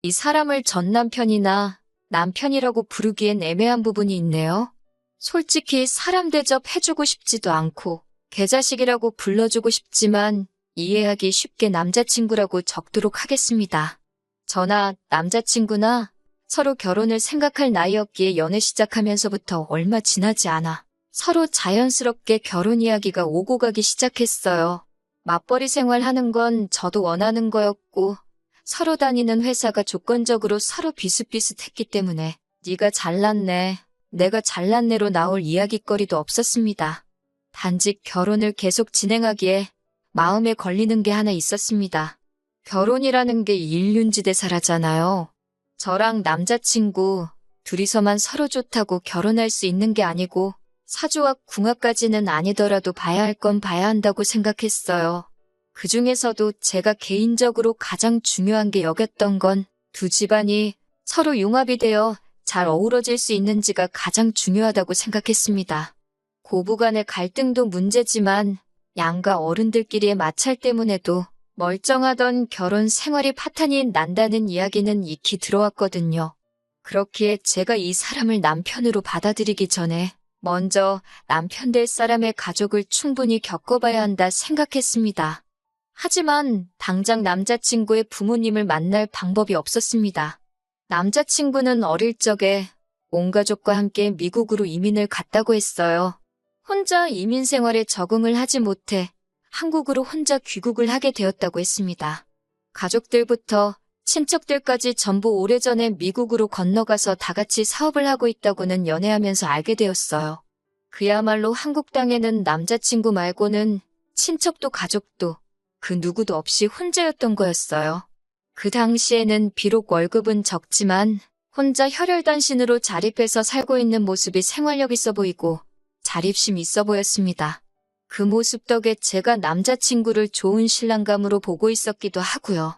이 사람을 전 남편이나 남편이라고 부르기엔 애매한 부분이 있네요. 솔직히 사람 대접 해주고 싶지도 않고 개자식이라고 불러주고 싶지만 이해하기 쉽게 남자친구라고 적도록 하겠습니다. 저나 남자친구나 서로 결혼을 생각할 나이였기에 연애 시작하면서부터 얼마 지나지 않아 서로 자연스럽게 결혼 이야기가 오고 가기 시작했어요. 맞벌이 생활하는 건 저도 원하는 거였고 서로 다니는 회사가 조건적으로 서로 비슷비슷했기 때문에 네가 잘났네, 내가 잘났네로 나올 이야깃거리도 없었습니다. 단지 결혼을 계속 진행하기에 마음에 걸리는 게 하나 있었습니다. 결혼이라는 게 일륜지대사라잖아요. 저랑 남자친구 둘이서만 서로 좋다고 결혼할 수 있는 게 아니고 사주와 궁합까지는 아니더라도 봐야 할 건 봐야 한다고 생각했어요. 그 중에서도 제가 개인적으로 가장 중요한 게 여겼던 건 두 집안이 서로 융합이 되어 잘 어우러질 수 있는지가 가장 중요하다고 생각했습니다. 고부간의 갈등도 문제지만 양가 어른들끼리의 마찰 때문에도 멀쩡하던 결혼 생활이 파탄이 난다는 이야기는 익히 들어왔거든요. 그렇기에 제가 이 사람을 남편으로 받아들이기 전에 먼저 남편 될 사람의 가족을 충분히 겪어봐야 한다 생각했습니다. 하지만 당장 남자친구의 부모님을 만날 방법이 없었습니다. 남자친구는 어릴 적에 온 가족과 함께 미국으로 이민을 갔다고 했어요. 혼자 이민 생활에 적응을 하지 못해 한국으로 혼자 귀국을 하게 되었다고 했습니다. 가족들부터 친척들까지 전부 오래전에 미국으로 건너가서 다 같이 사업을 하고 있다고는 연애하면서 알게 되었어요. 그야말로 한국 땅에는 남자친구 말고는 친척도 가족도 그 누구도 없이 혼자였던 거였어요. 그 당시에는 비록 월급은 적지만 혼자 혈혈단신으로 자립해서 살고 있는 모습이 생활력 있어 보이고 자립심 있어 보였습니다. 그 모습 덕에 제가 남자친구를 좋은 신랑감으로 보고 있었기도 하고요.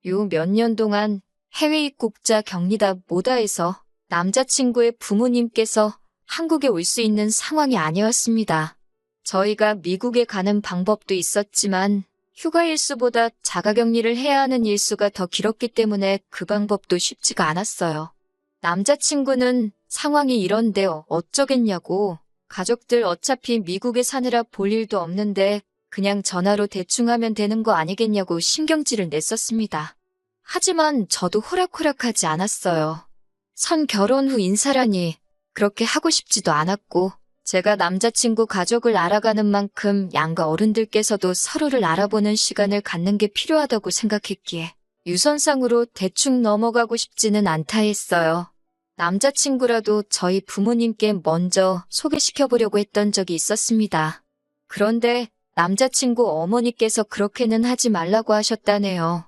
요 몇 년 동안 해외 입국자 격리다 뭐다 해서 남자친구의 부모님께서 한국에 올 수 있는 상황이 아니었습니다. 저희가 미국에 가는 방법도 있었지만 휴가 일수보다 자가격리를 해야 하는 일수가 더 길었기 때문에 그 방법도 쉽지가 않았어요. 남자친구는 상황이 이런데 어쩌겠냐고, 가족들 어차피 미국에 사느라 볼 일도 없는데 그냥 전화로 대충 하면 되는 거 아니겠냐고 신경질을 냈었습니다. 하지만 저도 호락호락하지 않았어요. 선 결혼 후 인사라니 그렇게 하고 싶지도 않았고, 제가 남자친구 가족을 알아가는 만큼 양가 어른들께서도 서로를 알아보는 시간을 갖는 게 필요하다고 생각했기에 유선상으로 대충 넘어가고 싶지는 않다 했어요. 남자친구라도 저희 부모님께 먼저 소개시켜보려고 했던 적이 있었습니다. 그런데 남자친구 어머니께서 그렇게는 하지 말라고 하셨다네요.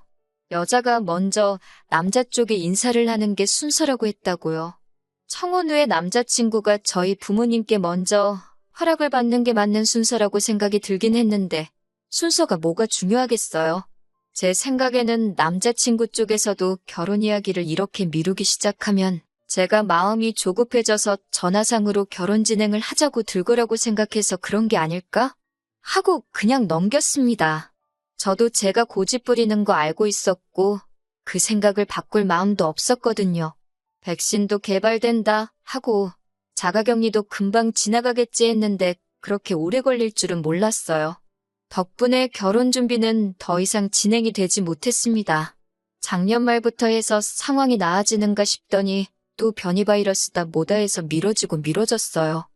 여자가 먼저 남자 쪽에 인사를 하는 게 순서라고 했다고요. 청혼 후에 남자친구가 저희 부모님께 먼저 허락을 받는 게 맞는 순서라고 생각이 들긴 했는데 순서가 뭐가 중요하겠어요? 제 생각에는 남자친구 쪽에서도 결혼 이야기를 이렇게 미루기 시작하면 제가 마음이 조급해져서 전화상으로 결혼 진행을 하자고 들 거라고 생각해서 그런 게 아닐까? 하고 그냥 넘겼습니다. 저도 제가 고집 부리는 거 알고 있었고 그 생각을 바꿀 마음도 없었거든요. 백신도 개발된다 하고 자가격리도 금방 지나가겠지 했는데 그렇게 오래 걸릴 줄은 몰랐어요. 덕분에 결혼 준비는 더 이상 진행이 되지 못했습니다. 작년 말부터 해서 상황이 나아지는가 싶더니 또 변이 바이러스다 뭐다 해서 미뤄지고 미뤄졌어요.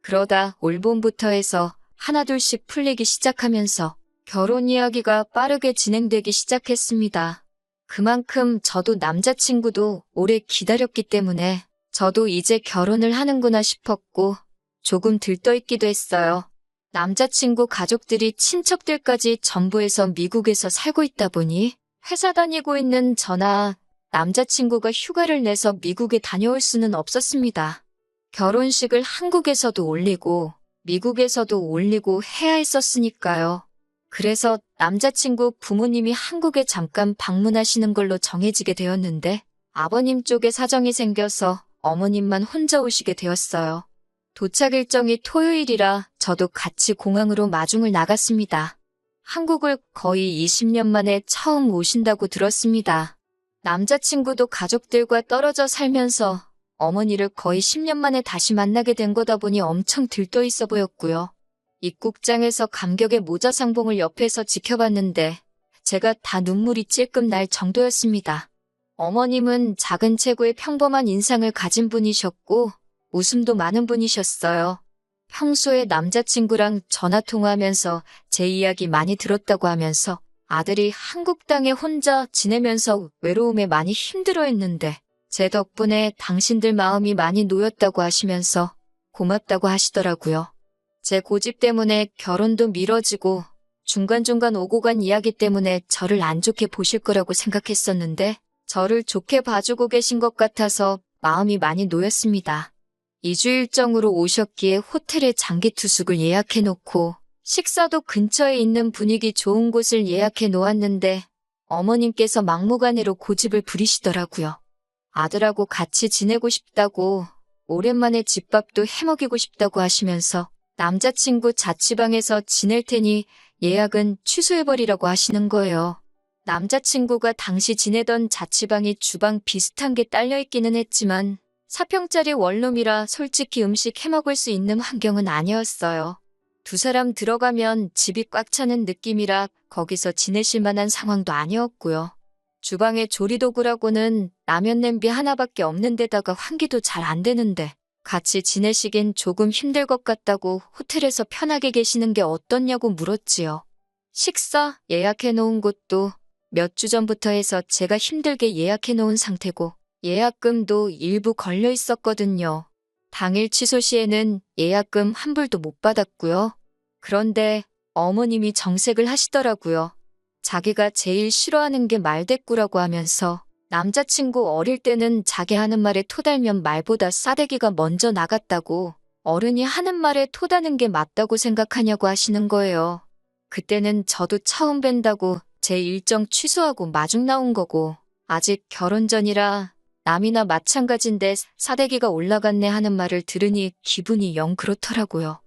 그러다 올 봄부터 해서 하나둘씩 풀리기 시작하면서 결혼 이야기가 빠르게 진행되기 시작했습니다. 그만큼 저도 남자친구도 오래 기다렸기 때문에 저도 이제 결혼을 하는구나 싶었고 조금 들떠있기도 했어요. 남자친구 가족들이 친척들까지 전부 해서 미국에서 살고 있다 보니 회사 다니고 있는 저나 남자친구가 휴가를 내서 미국에 다녀올 수는 없었습니다. 결혼식을 한국에서도 올리고 미국에서도 올리고 해야 했었으니까요. 그래서 남자친구 부모님이 한국에 잠깐 방문하시는 걸로 정해지게 되었는데 아버님 쪽에 사정이 생겨서 어머님만 혼자 오시게 되었어요. 도착 일정이 토요일이라 저도 같이 공항으로 마중을 나갔습니다. 한국을 거의 20년 만에 처음 오신다고 들었습니다. 남자친구도 가족들과 떨어져 살면서 어머니를 거의 10년 만에 다시 만나게 된 거다 보니 엄청 들떠 있어 보였고요. 입국장에서 감격의 모자 상봉을 옆에서 지켜봤는데 제가 다 눈물이 찔끔 날 정도였습니다. 어머님은 작은 체구의 평범한 인상을 가진 분이셨고 웃음도 많은 분이셨어요. 평소에 남자친구랑 전화통화하면서 제 이야기 많이 들었다고 하면서 아들이 한국 땅에 혼자 지내면서 외로움에 많이 힘들어했는데 제 덕분에 당신들 마음이 많이 놓였다고 하시면서 고맙다고 하시더라고요. 제 고집 때문에 결혼도 미뤄지고 중간중간 오고 간 이야기 때문에 저를 안 좋게 보실 거라고 생각했었는데 저를 좋게 봐주고 계신 것 같아서 마음이 많이 놓였습니다. 2주 일정으로 오셨기에 호텔에 장기 투숙을 예약해 놓고 식사도 근처에 있는 분위기 좋은 곳을 예약해 놓았는데 어머님께서 막무가내로 고집을 부리시더라고요. 아들하고 같이 지내고 싶다고 오랜만에 집밥도 해먹이고 싶다고 하시면서 남자친구 자취방에서 지낼 테니 예약은 취소해버리라고 하시는 거예요. 남자친구가 당시 지내던 자취방이 주방 비슷한 게 딸려있기는 했지만 4평짜리 원룸이라 솔직히 음식 해먹을 수 있는 환경은 아니었어요. 두 사람 들어가면 집이 꽉 차는 느낌이라 거기서 지내실 만한 상황도 아니었고요. 주방에 조리도구라고는 라면 냄비 하나밖에 없는 데다가 환기도 잘 안 되는데 같이 지내시긴 조금 힘들 것 같다고 호텔에서 편하게 계시는 게 어떻냐고 물었지요. 식사 예약해 놓은 곳도 몇 주 전부터 해서 제가 힘들게 예약해 놓은 상태고 예약금도 일부 걸려 있었거든요. 당일 취소 시에는 예약금 한 불도 못 받았고요. 그런데 어머님이 정색을 하시더라고요. 자기가 제일 싫어하는 게 말대꾸라고 하면서 남자친구 어릴 때는 자기 하는 말에 토달면 말보다 싸대기가 먼저 나갔다고 어른이 하는 말에 토다는 게 맞다고 생각하냐고 하시는 거예요. 그때는 저도 처음 뵌다고 제 일정 취소하고 마중 나온 거고 아직 결혼 전이라 남이나 마찬가지인데 사대기가 올라갔네 하는 말을 들으니 기분이 영 그렇더라고요.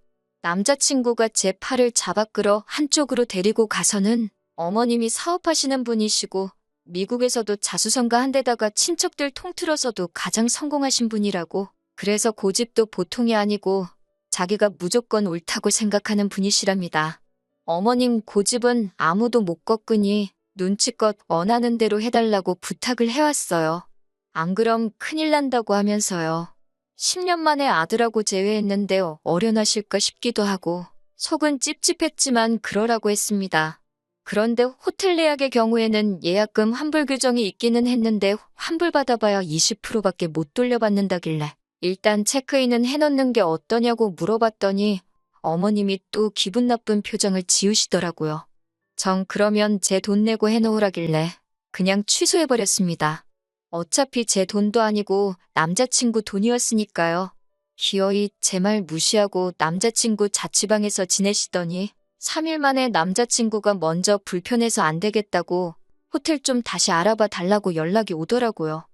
남자친구가 제 팔을 잡아 끌어 한쪽으로 데리고 가서는 어머님이 사업하시는 분이시고 미국에서도 자수성가 한 데다가 친척들 통틀어서도 가장 성공하신 분이라고 그래서 고집도 보통이 아니고 자기가 무조건 옳다고 생각하는 분이시랍니다. 어머님 고집은 아무도 못 꺾으니 눈치껏 원하는 대로 해달라고 부탁을 해왔어요. 안 그럼 큰일 난다고 하면서요. 10년 만에 아들하고 재회했는데 어련하실까 싶기도 하고 속은 찝찝했지만 그러라고 했습니다. 그런데 호텔 예약의 경우에는 예약금 환불 규정이 있기는 했는데 환불 받아봐야 20%밖에 못 돌려받는다길래 일단 체크인은 해놓는 게 어떠냐고 물어봤더니 어머님이 또 기분 나쁜 표정을 지으시더라고요. 정 그러면 제 돈 내고 해놓으라길래 그냥 취소해버렸습니다. 어차피 제 돈도 아니고 남자친구 돈이었으니까요. 기어이 제 말 무시하고 남자친구 자취방에서 지내시더니 3일 만에 남자친구가 먼저 불편해서 안 되겠다고 호텔 좀 다시 알아봐 달라고 연락이 오더라고요.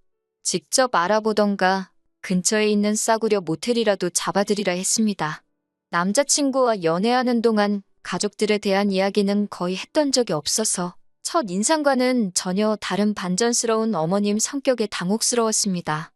직접 알아보던가 근처에 있는 싸구려 모텔이라도 잡아드리라 했습니다. 남자친구와 연애하는 동안 가족들에 대한 이야기는 거의 했던 적이 없어서 첫 인상과는 전혀 다른 반전스러운 어머님 성격에 당혹스러웠습니다.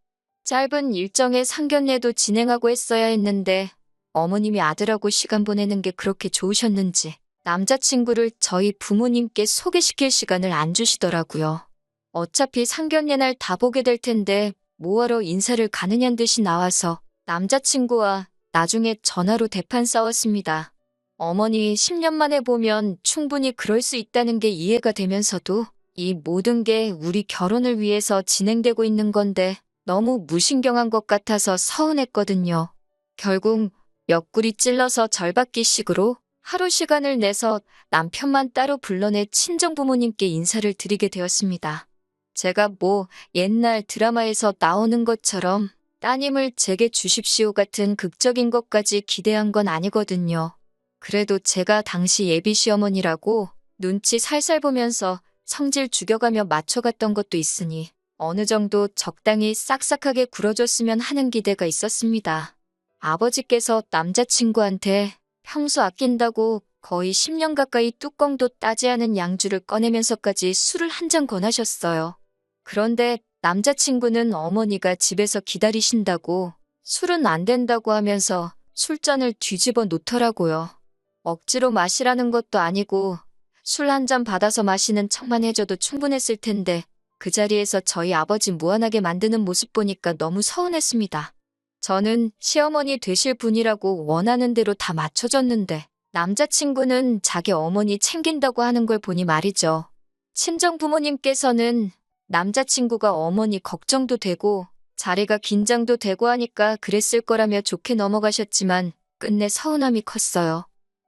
짧은 일정의 상견례도 진행하고 했어야 했는데 어머님이 아들하고 시간 보내는 게 그렇게 좋으셨는지 남자친구를 저희 부모님께 소개시킬 시간을 안 주시더라고요. 어차피 상견례 날 다 보게 될 텐데 뭐하러 인사를 가느냐는 듯이 나와서 남자친구와 나중에 전화로 대판 싸웠습니다. 어머니 10년 만에 보면 충분히 그럴 수 있다는 게 이해가 되면서도 이 모든 게 우리 결혼을 위해서 진행되고 있는 건데 너무 무신경한 것 같아서 서운했거든요. 결국 옆구리 찔러서 절받기식으로 하루 시간을 내서 남편만 따로 불러내 친정부모님께 인사를 드리게 되었습니다. 제가 뭐 옛날 드라마에서 나오는 것처럼 따님을 제게 주십시오 같은 극적인 것까지 기대한 건 아니거든요. 그래도 제가 당시 예비 시어머니라고 눈치 살살 보면서 성질 죽여가며 맞춰갔던 것도 있으니 어느 정도 적당히 싹싹하게 굴어줬으면 하는 기대가 있었습니다. 아버지께서 남자친구한테 평소 아낀다고 거의 10년 가까이 뚜껑도 따지 않은 양주를 꺼내면서까지 술을 한 잔 권하셨어요. 그런데 남자친구는 어머니가 집에서 기다리신다고 술은 안 된다고 하면서 술잔을 뒤집어 놓더라고요. 억지로 마시라는 것도 아니고 술 한 잔 받아서 마시는 척만 해줘도 충분했을 텐데 그 자리에서 저희 아버지 무안하게 만드는 모습 보니까 너무 서운했습니다. 저는 시어머니 되실 분이라고 원하는 대로 다 맞춰줬는데 남자친구는 자기 어머니 챙긴다고 하는 걸 보니 말이죠. 친정 부모님께서는 남자친구가 어머니 걱정도 되고 자리가 긴장도 되고 하니까 그랬을 거라며 좋게 넘어가셨지만 끝내 서운함이 컸어요.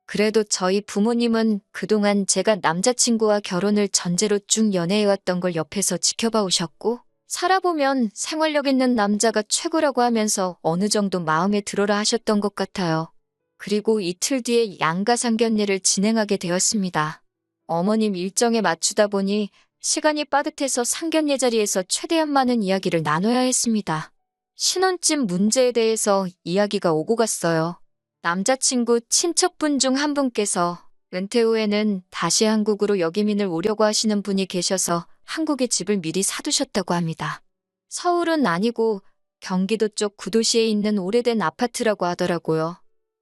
그래도 저희 부모님은 그동안 제가 남자친구와 결혼을 전제로 쭉 연애해왔던 걸 옆에서 지켜봐 오셨고 살아보면 생활력 있는 남자가 최고라고 하면서 어느 정도 마음에 들어라 하셨던 것 같아요. 그리고 이틀 뒤에 양가 상견례를 진행하게 되었습니다. 어머님 일정에 맞추다 보니 시간이 빠듯해서 상견례 자리에서 최대한 많은 이야기를 나눠야 했습니다. 신혼집 문제에 대해서 이야기가 오고 갔어요. 남자친구 친척분 중 한 분께서 은퇴 후에는 다시 한국으로 역이민을 오려고 하시는 분이 계셔서 한국에 집을 미리 사두셨다고 합니다. 서울은 아니고 경기도 쪽 구도시에 있는 오래된 아파트라고 하더라고요.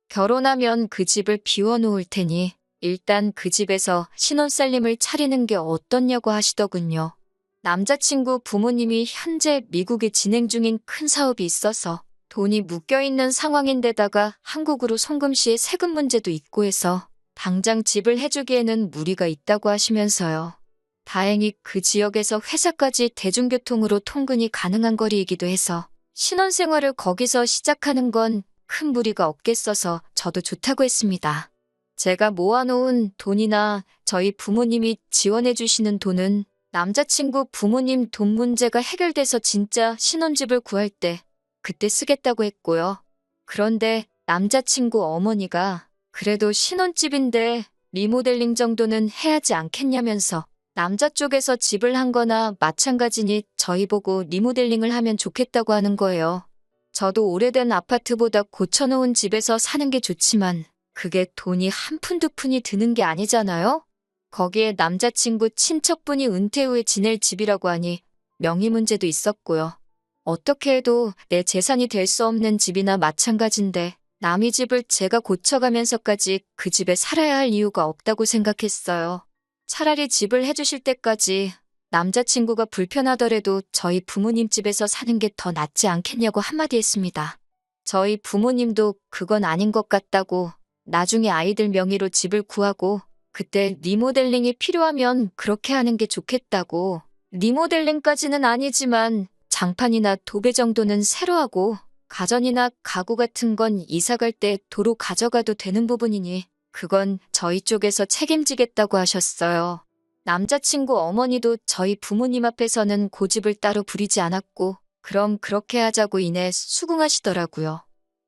결혼하면 그 집을 비워놓을 테니 일단 그 집에서 신혼살림을 차리는 게 어떻냐고 하시더군요. 남자친구 부모님이 현재 미국에 진행 중인 큰 사업이 있어서 돈이 묶여있는 상황인데다가 한국으로 송금 시에 세금 문제도 있고 해서 당장 집을 해주기에는 무리가 있다고 하시면서요. 다행히 그 지역에서 회사까지 대중교통으로 통근이 가능한 거리이기도 해서 신혼생활을 거기서 시작하는 건 큰 무리가 없겠어서 저도 좋다고 했습니다. 제가 모아놓은 돈이나 저희 부모님이 지원해주시는 돈은 남자친구 부모님 돈 문제가 해결돼서 진짜 신혼집을 구할 때 그때 쓰겠다고 했고요. 그런데 남자친구 어머니가 그래도 신혼집인데 리모델링 정도는 해야지 않겠냐면서 남자 쪽에서 집을 한 거나 마찬가지니 저희 보고 리모델링을 하면 좋겠다고 하는 거예요. 저도 오래된 아파트보다 고쳐놓은 집에서 사는 게 좋지만 그게 돈이 한 푼 두 푼이 드는 게 아니잖아요? 거기에 남자친구 친척분이 은퇴 후에 지낼 집이라고 하니 명의 문제도 있었고요. 어떻게 해도 내 재산이 될 수 없는 집이나 마찬가지인데 남의 집을 제가 고쳐가면서까지 그 집에 살아야 할 이유가 없다고 생각했어요. 차라리 집을 해주실 때까지 남자친구가 불편하더라도 저희 부모님 집에서 사는 게 더 낫지 않겠냐고 한마디 했습니다. 저희 부모님도 그건 아닌 것 같다고 나중에 아이들 명의로 집을 구하고 그때 리모델링이 필요하면 그렇게 하는 게 좋겠다고. 리모델링까지는 아니지만 장판이나 도배 정도는 새로 하고 가전이나 가구 같은 건 이사 갈 때 도로 가져가도 되는 부분이니 그건 저희 쪽에서 책임지겠다고 하셨어요. 남자친구 어머니도 저희 부모님 앞에서는 고집을 따로 부리지 않았고 그럼 그렇게 하자고 이내 수긍하시더라고요.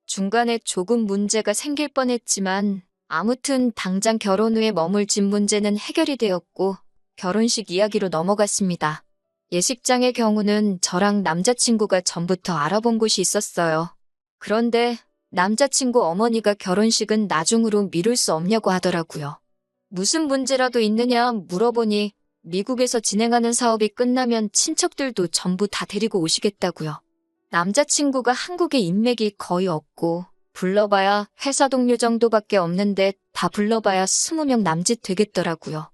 중간에 조금 문제가 생길 뻔했지만 아무튼 당장 결혼 후에 머물 집 문제는 해결이 되었고 결혼식 이야기로 넘어갔습니다. 예식장의 경우는 저랑 남자친구가 전부터 알아본 곳이 있었어요. 그런데 남자친구 어머니가 결혼식은 나중으로 미룰 수 없냐고 하더라고요. 무슨 문제라도 있느냐 물어보니 미국에서 진행하는 사업이 끝나면 친척들도 전부 다 데리고 오시겠다고요. 남자친구가 한국에 인맥이 거의 없고 불러봐야 회사 동료 정도밖에 없는데 다 불러봐야 20명 남짓 되겠더라고요.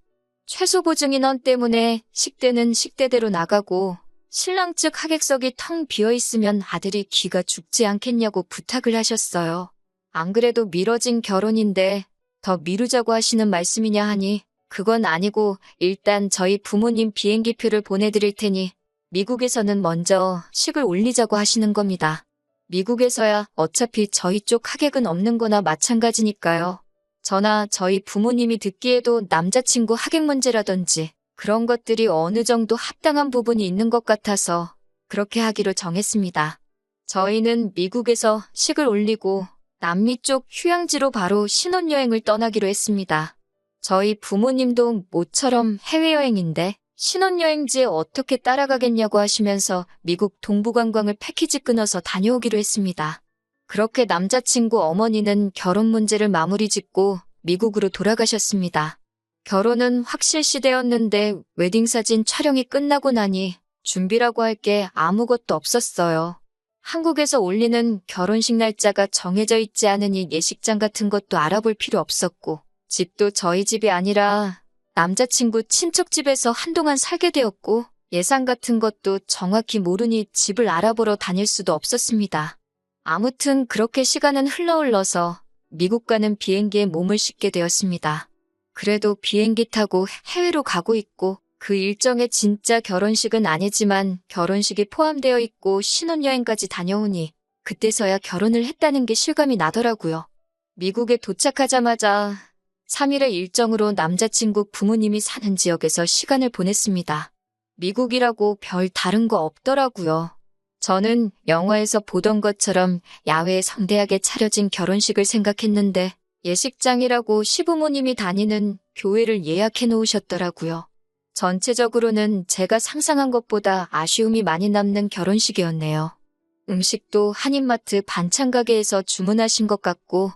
최소 보증 인원 때문에 식대는 식대대로 나가고 신랑 측 하객석이 텅 비어있으면 아들이 기가 죽지 않겠냐고 부탁을 하셨어요. 안 그래도 미뤄진 결혼인데 더 미루자고 하시는 말씀이냐 하니 그건 아니고 일단 저희 부모님 비행기표를 보내드릴 테니 미국에서는 먼저 식을 올리자고 하시는 겁니다. 미국에서야 어차피 저희 쪽 하객은 없는 거나 마찬가지니까요. 저나 저희 부모님이 듣기에도 남자친구 하객 문제라든지 그런 것들이 어느 정도 합당한 부분이 있는 것 같아서 그렇게 하기로 정했습니다. 저희는 미국에서 식을 올리고 남미 쪽 휴양지로 바로 신혼여행을 떠나기로 했습니다. 저희 부모님도 모처럼 해외여행인데 신혼여행지에 어떻게 따라가겠냐고 하시면서 미국 동부관광을 패키지 끊어서 다녀오기로 했습니다. 그렇게 남자친구 어머니는 결혼 문제를 마무리 짓고 미국으로 돌아가셨습니다. 결혼은 확실시되었는데 웨딩사진 촬영이 끝나고 나니 준비라고 할 게 아무것도 없었어요. 한국에서 올리는 결혼식 날짜가 정해져 있지 않으니 예식장 같은 것도 알아볼 필요 없었고, 집도 저희 집이 아니라 남자친구 친척 집에서 한동안 살게 되었고, 예산 같은 것도 정확히 모르니 집을 알아보러 다닐 수도 없었습니다. 아무튼 그렇게 시간은 흘러서 미국 가는 비행기에 몸을 싣게 되었습니다. 그래도 비행기 타고 해외로 가고 있고, 그 일정에 진짜 결혼식은 아니지만 결혼식이 포함되어 있고 신혼여행까지 다녀오니 그때서야 결혼을 했다는 게 실감이 나더라고요. 미국에 도착하자마자 3일의 일정으로 남자친구 부모님이 사는 지역에서 시간을 보냈습니다. 미국이라고 별 다른 거 없더라고요. 저는 영화에서 보던 것처럼 야외에 성대하게 차려진 결혼식을 생각했는데 예식장이라고 시부모님이 다니는 교회를 예약해 놓으셨더라고요. 전체적으로는 제가 상상한 것보다 아쉬움이 많이 남는 결혼식이었네요. 음식도 한인마트 반찬 가게에서 주문하신 것 같고,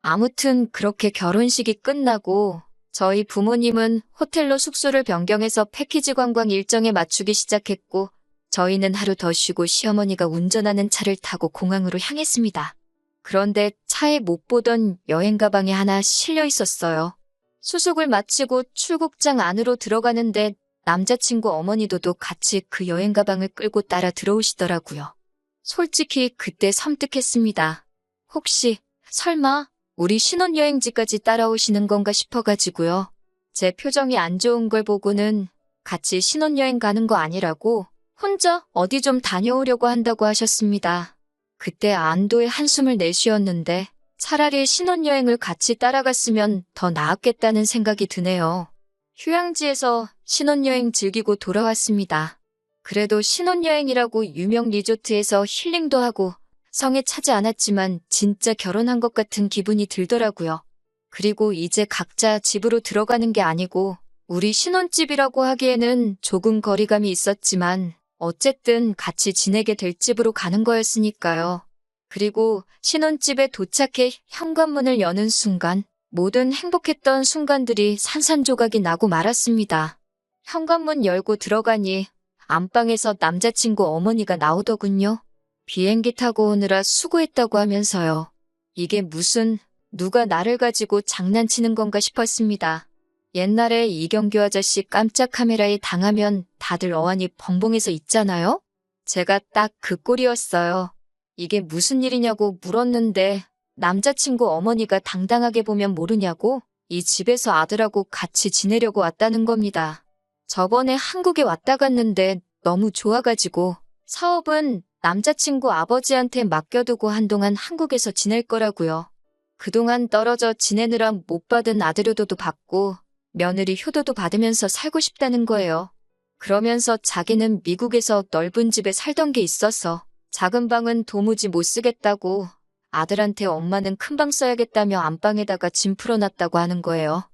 아무튼 그렇게 결혼식이 끝나고 저희 부모님은 호텔로 숙소를 변경해서 패키지 관광 일정에 맞추기 시작했고, 저희는 하루 더 쉬고 시어머니가 운전하는 차를 타고 공항으로 향했습니다. 그런데 차에 못 보던 여행 가방이 하나 실려 있었어요. 수속을 마치고 출국장 안으로 들어가는데 남자친구 어머니도 같이 그 여행 가방을 끌고 따라 들어오시더라고요. 솔직히 그때 섬뜩했습니다. 혹시 설마 우리 신혼여행지까지 따라오시는 건가 싶어가지고요. 제 표정이 안 좋은 걸 보고는 같이 신혼여행 가는 거 아니라고 혼자 어디 좀 다녀오려고 한다고 하셨습니다. 그때 안도의 한숨을 내쉬었는데 차라리 신혼여행을 같이 따라갔으면 더 나았겠다는 생각이 드네요. 휴양지에서 신혼여행 즐기고 돌아왔습니다. 그래도 신혼여행이라고 유명 리조트에서 힐링도 하고 성에 차지 않았지만 진짜 결혼한 것 같은 기분이 들더라고요. 그리고 이제 각자 집으로 들어가는 게 아니고 우리 신혼집이라고 하기에는 조금 거리감이 있었지만 어쨌든 같이 지내게 될 집으로 가는 거였으니까요. 그리고 신혼집에 도착해 현관문을 여는 순간 모든 행복했던 순간들이 산산조각이 나고 말았습니다. 현관문 열고 들어가니 안방에서 남자친구 어머니가 나오더군요. 비행기 타고 오느라 수고했다고 하면서요. 이게 무슨 누가 나를 가지고 장난치는 건가 싶었습니다. 옛날에 이경규 아저씨 깜짝 카메라에 당하면 다들 어안이 벙벙해서 있잖아요? 제가 딱 그 꼴이었어요. 이게 무슨 일이냐고 물었는데 남자친구 어머니가 당당하게 보면 모르냐고 이 집에서 아들하고 같이 지내려고 왔다는 겁니다. 저번에 한국에 왔다 갔는데 너무 좋아가지고 사업은 남자친구 아버지한테 맡겨두고 한동안 한국에서 지낼 거라고요. 그동안 떨어져 지내느라 못 받은 아들 효도도 받고 며느리 효도도 받으면서 살고 싶다는 거예요. 그러면서 자기는 미국에서 넓은 집에 살던 게 있어서 작은 방은 도무지 못 쓰겠다고 아들한테 엄마는 큰 방 써야겠다며 안방에다가 짐 풀어놨다고 하는 거예요.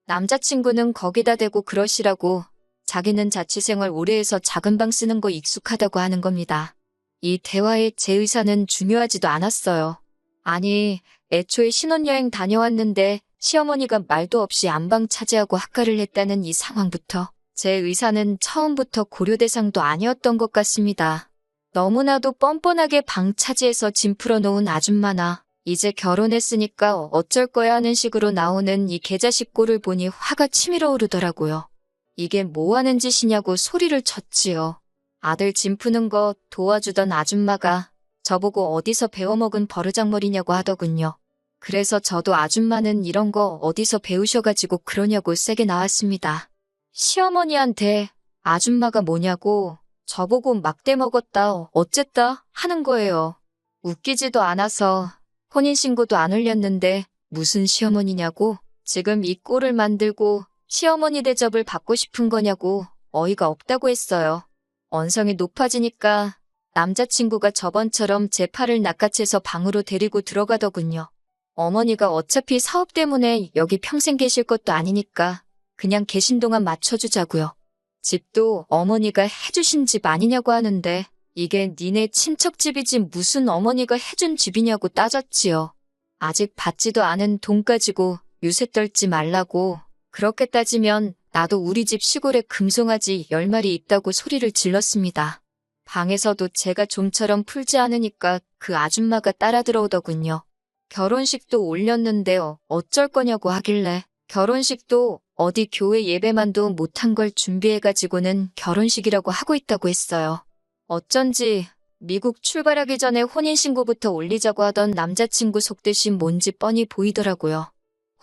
남자친구는 거기다 대고 그러시라고 자기는 자취생활 오래 해서 작은 방 쓰는 거 익숙하다고 하는 겁니다. 이 대화에 제 의사는 중요하지도 않았어요. 아니, 애초에 신혼여행 다녀왔는데 시어머니가 말도 없이 안방 차지하고 학가를 했다는 이 상황부터 제 의사는 처음부터 고려 대상도 아니었던 것 같습니다. 너무나도 뻔뻔하게 방 차지해서 짐 풀어놓은 아줌마나 이제 결혼했으니까 어쩔 거야 하는 식으로 나오는 이 개자식 꼴을 보니 화가 치밀어 오르더라고요. 이게 뭐 하는 짓이냐고 소리를 쳤지요. 아들 짐 푸는 거 도와주던 아줌마가 저보고 어디서 배워먹은 버르장머리냐고 하더군요. 그래서 저도 아줌마는 이런 거 어디서 배우셔가지고 그러냐고 세게 나왔습니다. 시어머니한테 아줌마가 뭐냐고 저보고 막대 먹었다 어쨌다 하는 거예요. 웃기지도 않아서 혼인신고도 안 올렸는데 무슨 시어머니냐고 지금 이 꼴을 만들고 시어머니 대접을 받고 싶은 거냐고 어이가 없다고 했어요. 언성이 높아지니까 남자친구가 저번처럼 제 팔을 낚아채서 방으로 데리고 들어가더군요. 어머니가 어차피 사업 때문에 여기 평생 계실 것도 아니니까 그냥 계신 동안 맞춰주자고요. 집도 어머니가 해주신 집 아니냐고 하는데 이게 니네 친척집이지 무슨 어머니가 해준 집이냐고 따졌지요. 아직 받지도 않은 돈 가지고 유세 떨지 말라고. 그렇게 따지면 나도 우리 집 시골에 금송아지 10마리 있다고 소리를 질렀습니다. 방에서도 제가 좀처럼 풀지 않으니까 그 아줌마가 따라 들어오더군요. 결혼식도 올렸는데요. 어쩔 거냐고 하길래 결혼식도 어디 교회 예배만도 못한 걸 준비해가지고는 결혼식이라고 하고 있다고 했어요. 어쩐지 미국 출발하기 전에 혼인신고부터 올리자고 하던 남자친구 속뜻이 뭔지 뻔히 보이더라고요.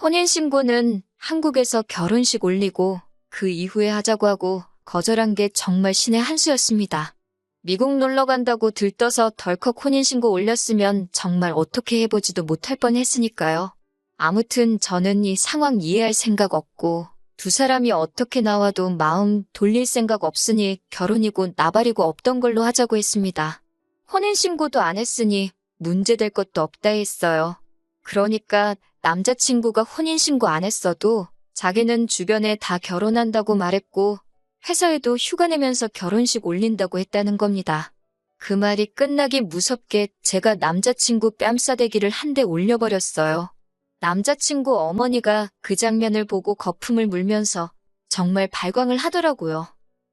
혼인신고는 한국에서 결혼식 올리고 그 이후에 하자고 하고 거절한 게 정말 신의 한 수였습니다. 미국 놀러 간다고 들떠서 덜컥 혼인신고 올렸으면 정말 어떻게 해보지도 못할 뻔했으니까요. 아무튼 저는 이 상황 이해할 생각 없고 두 사람이 어떻게 나와도 마음 돌릴 생각 없으니 결혼이고 나발이고 없던 걸로 하자고 했습니다. 혼인신고도 안 했으니 문제될 것도 없다 했어요. 그러니까 남자친구가 혼인신고 안 했어도 자기는 주변에 다 결혼한다고 말했고 회사에도 휴가 내면서 결혼식 올린다고 했다는 겁니다. 그 말이 끝나기 무섭게 제가 남자친구 뺨싸대기를 한 대 올려버렸어요. 남자친구 어머니가 그 장면을 보고 거품을 물면서 정말 발광을 하더라고요.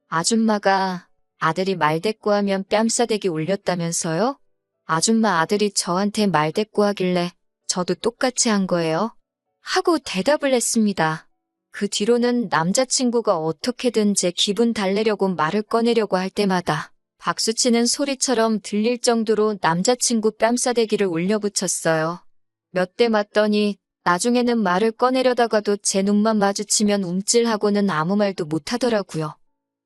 아줌마가 아들이 말대꾸하면 뺨싸대기 올렸다면서요? 아줌마 아들이 저한테 말대꾸하길래 저도 똑같이 한 거예요. 하고 대답을 했습니다. 그 뒤로는 남자친구가 어떻게든 제 기분 달래려고 말을 꺼내려고 할 때마다 박수치는 소리처럼 들릴 정도로 남자친구 뺨싸대기를 올려붙였어요. 몇 대 맞더니 나중에는 말을 꺼내려다가도 제 눈만 마주치면 움찔하고는 아무 말도 못하더라고요.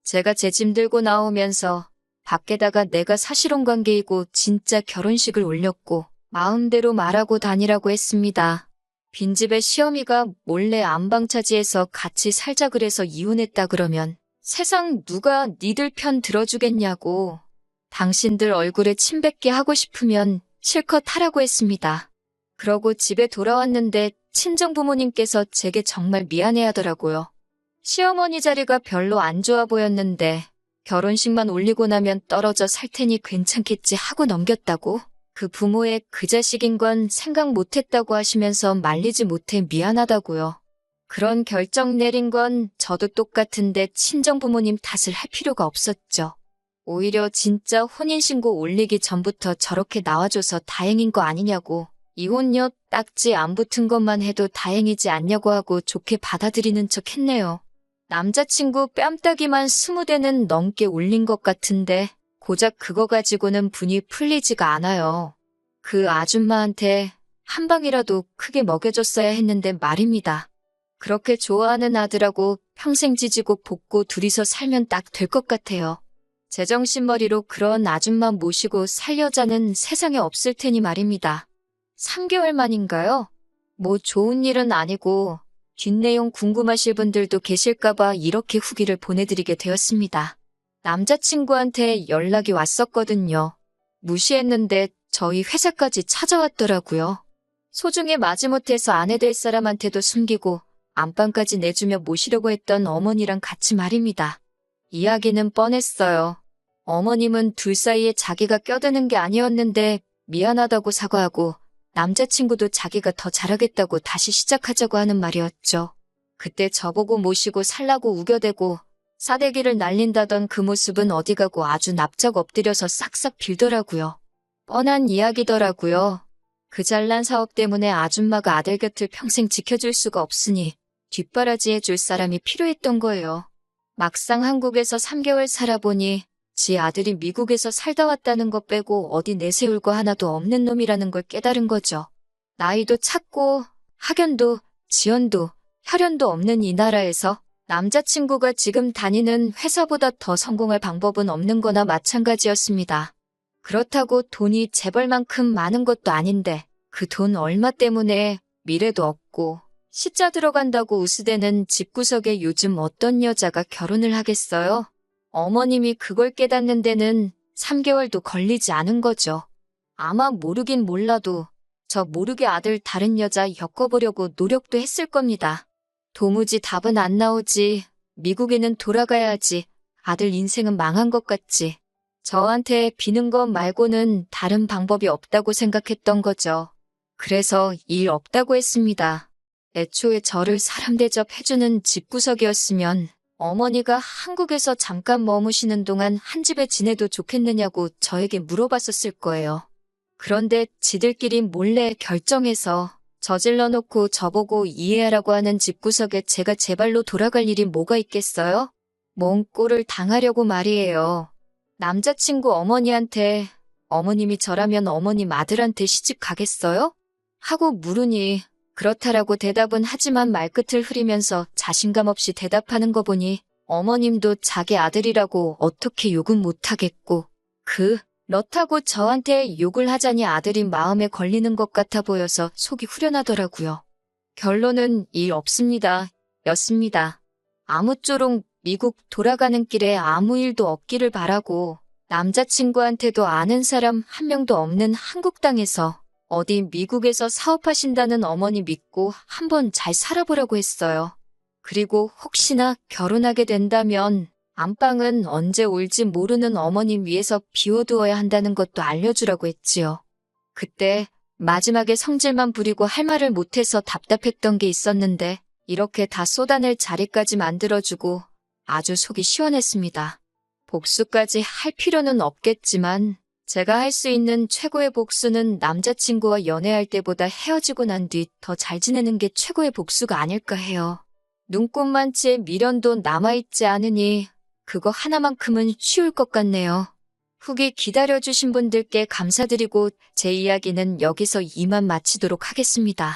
제가 제 짐 들고 나오면서 밖에다가 내가 사실혼관계이고 진짜 결혼식을 올렸고 마음대로 말하고 다니라고 했습니다. 빈집에 시어미가 몰래 안방차지해서 같이 살자 그래서 이혼했다 그러면 세상 누가 니들 편 들어주겠냐고 당신들 얼굴에 침 뱉게 하고 싶으면 실컷 하라고 했습니다. 그러고 집에 돌아왔는데 친정부모님께서 제게 정말 미안해하더라고요. 시어머니 자리가 별로 안 좋아 보였는데 결혼식만 올리고 나면 떨어져 살 테니 괜찮겠지 하고 넘겼다고? 그 부모의 그 자식인 건 생각 못했다고 하시면서 말리지 못해 미안하다고요. 그런 결정 내린 건 저도 똑같은데 친정부모님 탓을 할 필요가 없었죠. 오히려 진짜 혼인신고 올리기 전부터 저렇게 나와줘서 다행인 거 아니냐고. 이혼녀 딱지 안 붙은 것만 해도 다행이지 않냐고 하고 좋게 받아들이는 척 했네요. 남자친구 뺨따기만 20대는 넘게 올린 것 같은데 고작 그거 가지고는 분이 풀리지가 않아요. 그 아줌마한테 한 방이라도 크게 먹여줬어야 했는데 말입니다. 그렇게 좋아하는 아들하고 평생 지지고 볶고 둘이서 살면 딱 될 것 같아요. 제정신머리로 그런 아줌마 모시고 살 여자는 세상에 없을 테니 말입니다. 3개월 만인가요? 뭐 좋은 일은 아니고 뒷내용 궁금하실 분들도 계실까봐 이렇게 후기를 보내드리게 되었습니다. 남자친구한테 연락이 왔었거든요. 무시했는데 저희 회사까지 찾아왔더라고요. 소중히 마지못해서 아내 될 사람한테도 숨기고 안방까지 내주며 모시려고 했던 어머니랑 같이 말입니다. 이야기는 뻔했어요. 어머님은 둘 사이에 자기가 껴드는 게 아니었는데 미안하다고 사과하고 남자친구도 자기가 더 잘하겠다고 다시 시작하자고 하는 말이었죠. 그때 저보고 모시고 살라고 우겨대고 싸대기를 날린다던 그 모습은 어디 가고 아주 납작 엎드려서 싹싹 빌더라고요. 뻔한 이야기더라고요. 그 잘난 사업 때문에 아줌마가 아들 곁을 평생 지켜줄 수가 없으니 뒷바라지 해줄 사람이 필요했던 거예요. 막상 한국에서 3개월 살아보니 지 아들이 미국에서 살다 왔다는 것 빼고 어디 내세울 거 하나도 없는 놈이라는 걸 깨달은 거죠. 나이도 찼고 학연도 지연도 혈연도 없는 이 나라에서 남자친구가 지금 다니는 회사보다 더 성공할 방법은 없는 거나 마찬가지였습니다. 그렇다고 돈이 재벌만큼 많은 것도 아닌데 그 돈 얼마 때문에 미래도 없고 시자 들어간다고 우스대는 집구석에 요즘 어떤 여자가 결혼을 하겠어요? 어머님이 그걸 깨닫는 데는 3개월도 걸리지 않은 거죠. 아마 모르긴 몰라도 저 모르게 아들 다른 여자 엮어보려고 노력도 했을 겁니다. 도무지 답은 안 나오지. 미국에는 돌아가야지. 아들 인생은 망한 것 같지. 저한테 비는 것 말고는 다른 방법이 없다고 생각했던 거죠. 그래서 일 없다고 했습니다. 애초에 저를 사람 대접해주는 집구석이었으면 어머니가 한국에서 잠깐 머무시는 동안 한 집에 지내도 좋겠느냐고 저에게 물어봤었을 거예요. 그런데 지들끼리 몰래 결정해서 저질러 놓고 저보고 이해하라고 하는 집구석에 제가 제 발로 돌아갈 일이 뭐가 있겠어요? 뭔 꼴을 당하려고 말이에요. 남자친구 어머니한테 어머님이 저라면 어머님 아들한테 시집 가겠어요? 하고 물으니 그렇다라고 대답은 하지만 말끝을 흐리면서 자신감 없이 대답하는 거 보니 어머님도 자기 아들이라고 어떻게 욕은 못하겠고 그렇다고 저한테 욕을 하자니 아들이 마음에 걸리는 것 같아 보여서 속이 후련하더라고요. 결론은 일 없습니다. 였습니다. 아무쪼록 미국 돌아가는 길에 아무 일도 없기를 바라고 남자친구한테도 아는 사람 한 명도 없는 한국 땅에서 어디 미국에서 사업하신다는 어머니 믿고 한번 잘 살아보라고 했어요. 그리고 혹시나 결혼하게 된다면 안방은 언제 올지 모르는 어머님 위해서 비워두어야 한다는 것도 알려주라고 했지요. 그때 마지막에 성질만 부리고 할 말을 못해서 답답했던 게 있었는데 이렇게 다 쏟아낼 자리까지 만들어주고 아주 속이 시원했습니다. 복수까지 할 필요는 없겠지만 제가 할 수 있는 최고의 복수는 남자친구와 연애할 때보다 헤어지고 난 뒤 더 잘 지내는 게 최고의 복수가 아닐까 해요. 눈꽃만치의 미련도 남아있지 않으니 그거 하나만큼은 쉬울 것 같네요. 후기 기다려주신 분들께 감사드리고 제 이야기는 여기서 이만 마치도록 하겠습니다.